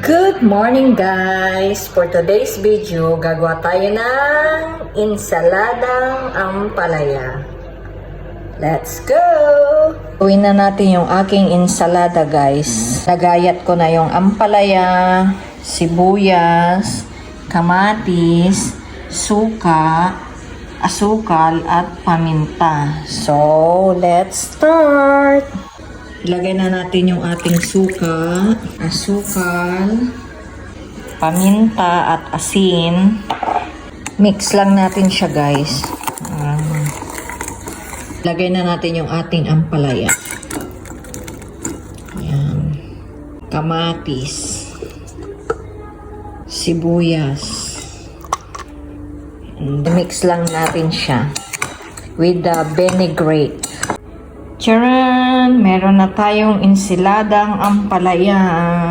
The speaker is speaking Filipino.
Good morning guys! For today's video, gagawa tayo ng insaladang ampalaya. Let's go! Gawin na natin yung aking insalada guys. Nagayat ko na yung ampalaya, sibuyas, kamatis, suka, asukal at paminta. So, let's start! Ilagay na natin yung ating suka, asukal, paminta at asin. Mix lang natin siya guys. Ilagay na natin yung ating ampalaya. Ayan. Kamatis, sibuyas. Mix lang natin siya with the vinaigrette. Charan! Meron na tayong insiladang ampalaya.